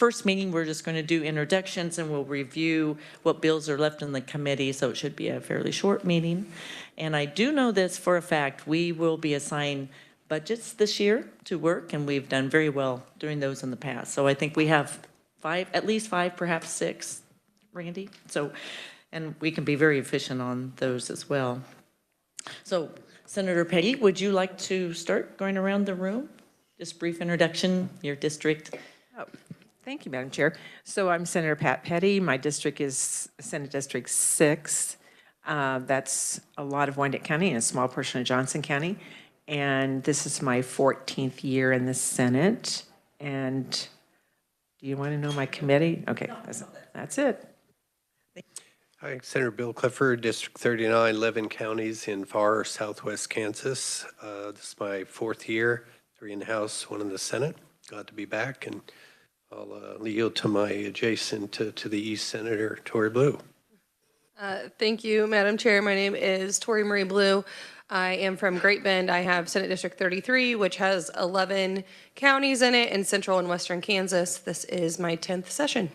first meeting, we're just going to do introductions and we'll review what bills are left in the committee, so it should be a fairly short meeting. And I do know this for a fact, we will be assigned budgets this year to work, and we've done very well doing those in the past. So I think we have at least five, perhaps six, Randy. So, and we can be very efficient on those as well. So Senator Petty, would you like to start going around the room? Just brief introduction, your district. Oh, thank you, Madam Chair. So I'm Senator Pat Petty. My district is Senate District 6. That's a lot of Wyandotte County and a small portion of Johnson County. And this is my 14th year in the Senate. And do you want to know my committee? Okay, that's it. Hi, Senator Bill Clifford, District 39, 11 counties in far southwest Kansas. This is my 4th year, 3 in the House, 1 in the Senate. Glad to be back, and I'll yield to my adjacent to the East Senator, Tori Blue. Thank you, Madam Chair. My name is Tori Marie Blue. I am from Great Bend. I have Senate District 33, which has 11 counties in it in central and western Kansas. This is my 10th session.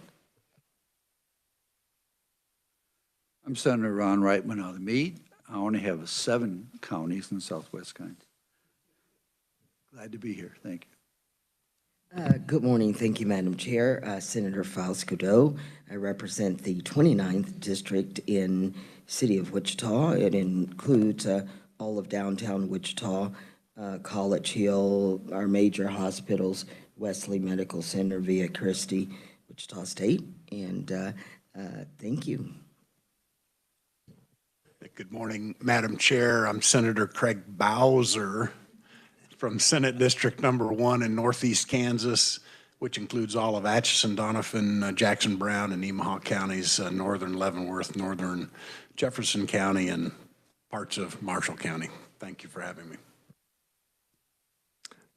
I'm Senator Ron Reitman out of Meade. I only have 7 counties in southwest Kansas. Glad to be here. Thank you. Good morning. Thank you, Madam Chair. Senator Fowles-Cadeau. I represent the 29th District in City of Wichita. It includes all of downtown Wichita, College Hill, our major hospitals, Wesley Medical Center, Via Christi, Wichita State, and thank you. Good morning, Madam Chair. I'm Senator Craig Bowser from Senate District number 1 in Northeast Kansas, which includes all of Atchison, Doniphan, Jackson, Brown, and Nemaha counties, northern Leavenworth, northern Jefferson County, and parts of Marshall County. Thank you for having me.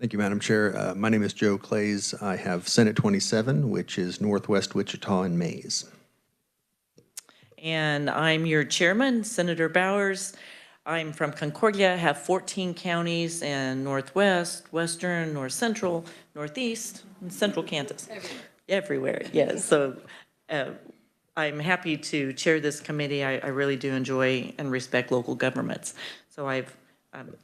Thank you, Madam Chair. My name is Joe Clays. I have Senate 27, which is northwest Wichita and Mays. And I'm your chairman, Senator Bowers. I'm from Concordia, have 14 counties in northwest, western, north central, northeast, and central Kansas. Everywhere, yes. So I'm happy to chair this committee. I really do enjoy and respect local governments. So I'm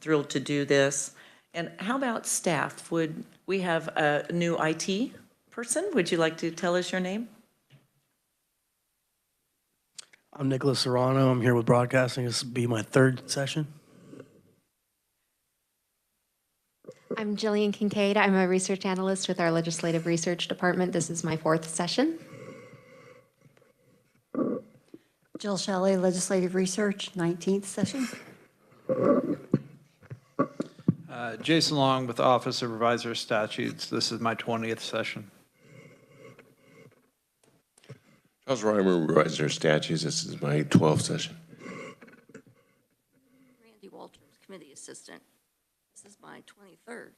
thrilled to do this. And how about staff? Would we have a new IT person? Would you like to tell us your name? I'm Nicholas Serrano. I'm here with broadcasting. This will be my 3rd session. I'm Jillian Kincaid. I'm a research analyst with our Legislative Research Department. This is my 4th session. Jill Shelley, Legislative Research, 19th session. Jason Long with Office of Revisor Statutes. This is my 20th session. Charles Reimer, Revisor Statutes. This is my 12th session. Randy Walters, Committee Assistant. This is my 23rd.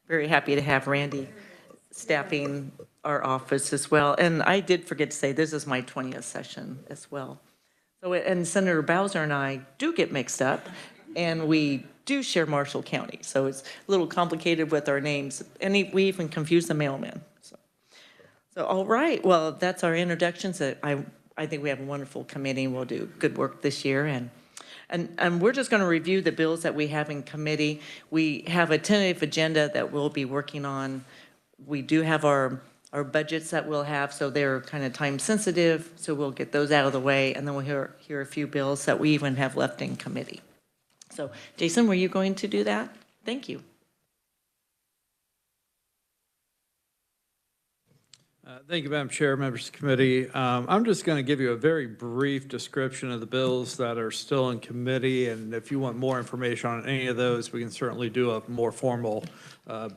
Very happy to have Randy staffing our office as well. And I did forget to say, this is my 20th session as well. So, and Senator Bowser and I do get mixed up, and we do share Marshall County. So it's a little complicated with our names, and we even confuse the mailman. So all right, well, that's our introductions. I think we have a wonderful committee. We'll do good work this year. And we're just going to review the bills that we have in committee. We have a tentative agenda that we'll be working on. We do have our budgets that we'll have, so they're kind of time sensitive. So we'll get those out of the way, and then we'll hear a few bills that we even have left in committee. So Jason, were you going to do that? Thank you. Thank you, Madam Chair, members of the committee. I'm just going to give you a very brief description of the bills that are still in committee, and if you want more information on any of those, we can certainly do a more formal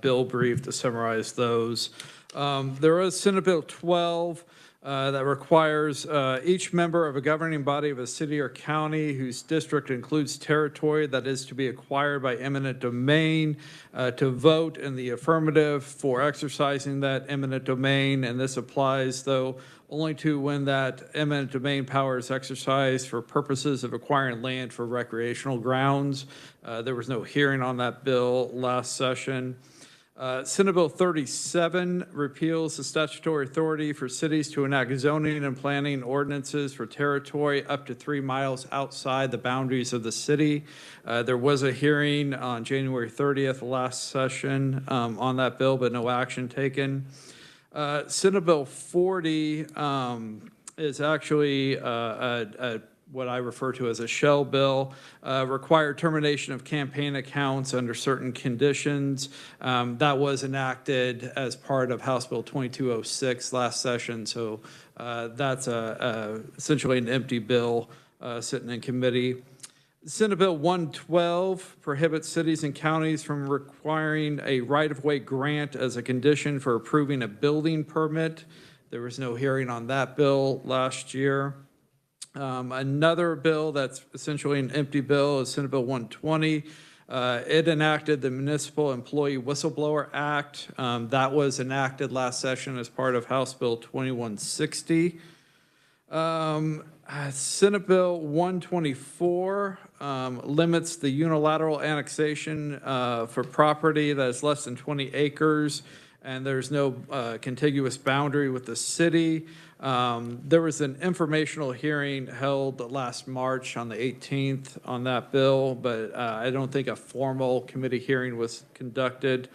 bill brief to summarize those. There is Senate Bill 12 that requires each member of a governing body of a city or county whose district includes territory that is to be acquired by eminent domain to vote in the affirmative for exercising that eminent domain. And this applies, though, only to when that eminent domain power is exercised for purposes of acquiring land for recreational grounds. There was no hearing on that bill last session. Senate Bill 37 repeals the statutory authority for cities to enact zoning and planning ordinances for territory up to 3 miles outside the boundaries of the city. There was a hearing on January 30th, last session, on that bill, but no action taken. Senate Bill 40 is actually what I refer to as a shell bill, required termination of campaign accounts under certain conditions. That was enacted as part of House Bill 2206 last session, so that's essentially an empty bill sitting in committee. Senate Bill 112 prohibits cities and counties from requiring a right-of-way grant as a condition for approving a building permit. There was no hearing on that bill last year. Another bill that's essentially an empty bill is Senate Bill 120. It enacted the Municipal Employee Whistleblower Act. That was enacted last session as part of House Bill 2160. Senate Bill 124 limits the unilateral annexation for property that is less than 20 acres, and there's no contiguous boundary with the city. There was an informational hearing held last March on the 18th on that bill, but I don't think a formal committee hearing was conducted.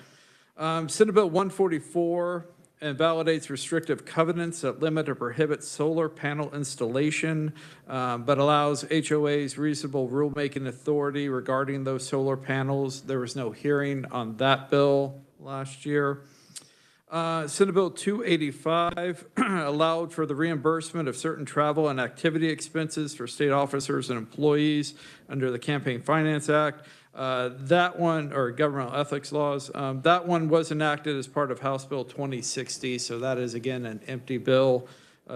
Senate Bill 144 invalidates restrictive covenants that limit or prohibit solar panel installation, but allows HOA's reasonable rulemaking authority regarding those solar panels. There was no hearing on that bill last year. Senate Bill 285 allowed for the reimbursement of certain travel and activity expenses for state officers and employees under the Campaign Finance Act. That one, or governmental ethics laws, that one was enacted as part of House Bill 2060, so that is, again, an empty bill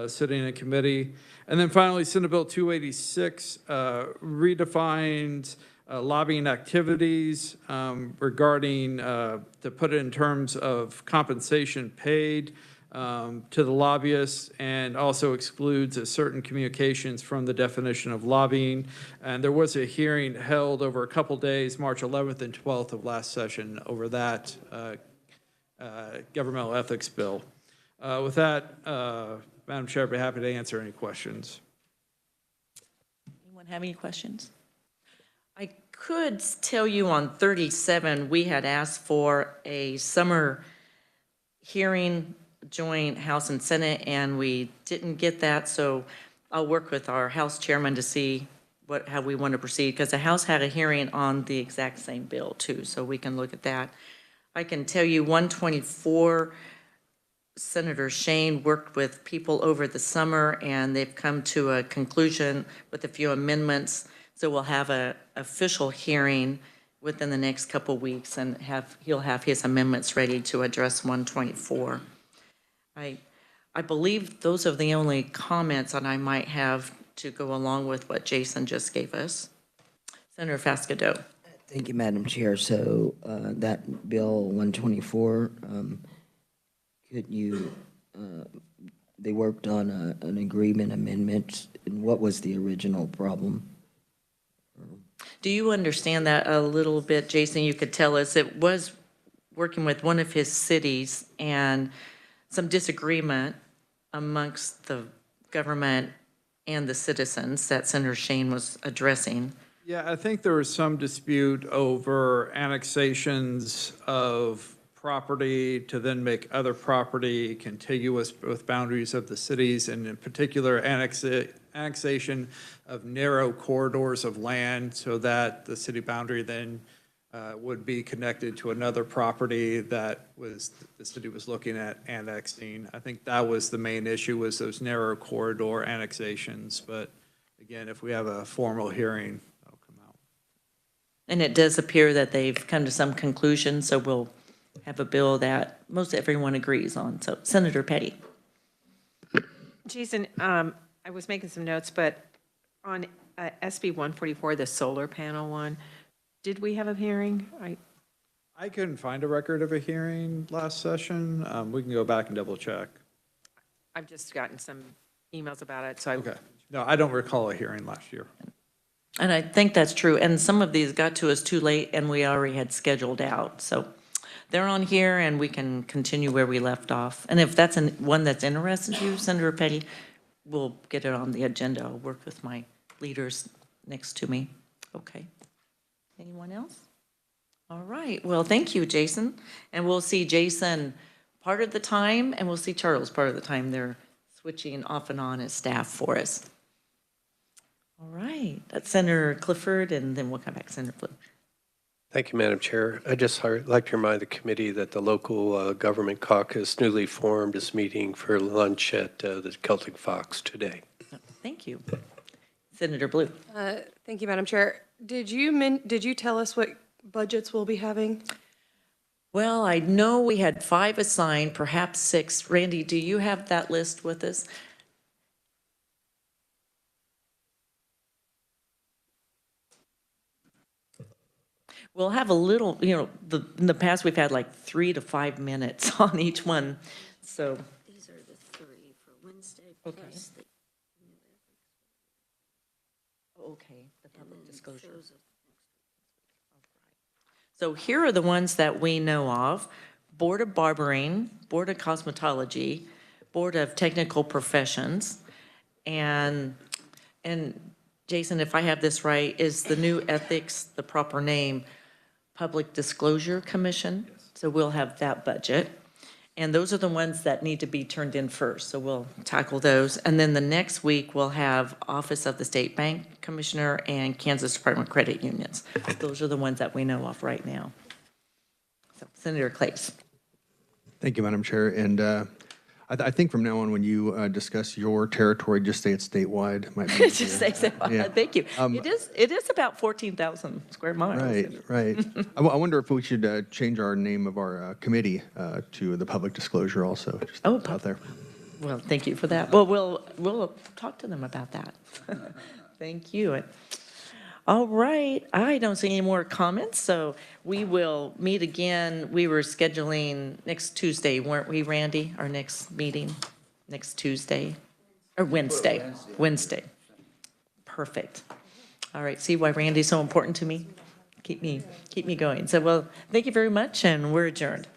sitting in committee. And then finally, Senate Bill 286 redefines lobbying activities regarding, to put it in terms of compensation paid to the lobbyists, and also excludes certain communications from the definition of lobbying. And there was a hearing held over a couple days, March 11th and 12th of last session, over that governmental ethics bill. With that, Madam Chair, I'd be happy to answer any questions. Anyone have any questions? I could tell you on 37, we had asked for a summer hearing, joint House and Senate, and we didn't get that, so I'll work with our House chairman to see how we want to proceed, because the House had a hearing on the exact same bill too, so we can look at that. I can tell you 124, Senator Shane worked with people over the summer, and they've come to a conclusion with a few amendments. So we'll have an official hearing within the next couple weeks, and he'll have his amendments ready to address 124. I believe those are the only comments that I might have to go along with what Jason just gave us. Senator Fascadeau. Thank you, Madam Chair. So that bill 124, could you, they worked on an agreement amendment, and what was the original problem? Do you understand that a little bit, Jason? You could tell us. It was working with one of his cities and some disagreement amongst the government and the citizens that Senator Shane was addressing. Yeah, I think there was some dispute over annexations of property to then make other property contiguous with boundaries of the cities, and in particular annexation of narrow corridors of land so that the city boundary then would be connected to another property that the city was looking at annexing. I think that was the main issue, was those narrow corridor annexations. But again, if we have a formal hearing, that'll come out. And it does appear that they've come to some conclusion, so we'll have a bill that most everyone agrees on. So Senator Petty. Jason, I was making some notes, but on SB 144, the solar panel one, did we have a hearing? I couldn't find a record of a hearing last session. We can go back and double check. I've just gotten some emails about it, so Okay. No, I don't recall a hearing last year. And I think that's true. And some of these got to us too late, and we already had scheduled out. So they're on here and we can continue where we left off. And if that's one that's interested you, Senator Petty, we'll get it on the agenda. I'll work with my leaders next to me. Okay. Anyone else? All right. Well, thank you, Jason. And we'll see Jason part of the time, and we'll see Charles part of the time. They're switching off and on as staff for us. All right. That's Senator Clifford, and then we'll come back to Senator Blue. Thank you, Madam Chair. I'd just like to remind the committee that the local government caucus newly formed is meeting for lunch at the Celtic Fox today. Thank you. Senator Blue. Thank you, Madam Chair. Did you tell us what budgets we'll be having? Well, I know we had 5 assigned, perhaps 6. Randy, do you have that list with us? We'll have a little, in the past, we've had like 3 to 5 minutes on each one, so. These are the 3 for Wednesday Okay. plus the. Okay, the public disclosure. So here are the ones that we know of: Board of Barbering, Board of Cosmetology, Board of Technical Professions, and Jason, if I have this right, is the new ethics the proper name? Public Disclosure Commission. So we'll have that budget. And those are the ones that need to be turned in first. So we'll tackle those. And then the next week, we'll have Office of the State Bank Commissioner and Kansas Department of Credit Unions. Those are the ones that we know of right now. So Senator Clays. Thank you, Madam Chair. And I think from now on, when you discuss your territory, just say it's statewide. Might be Just say so. Yeah. Thank you. It is about 14,000 square miles. Right. I wonder if we should change our name of our committee to the public disclosure also. Just out there. Well, thank you for that. Well, we'll talk to them about that. Thank you. All right, I don't see any more comments, so we will meet again. We were scheduling next Tuesday, weren't we, Randy? Our next meeting, next Tuesday, or Wednesday? Wednesday. Perfect. All right, see why Randy's so important to me? Keep me going. So, well, thank you very much, and we're adjourned.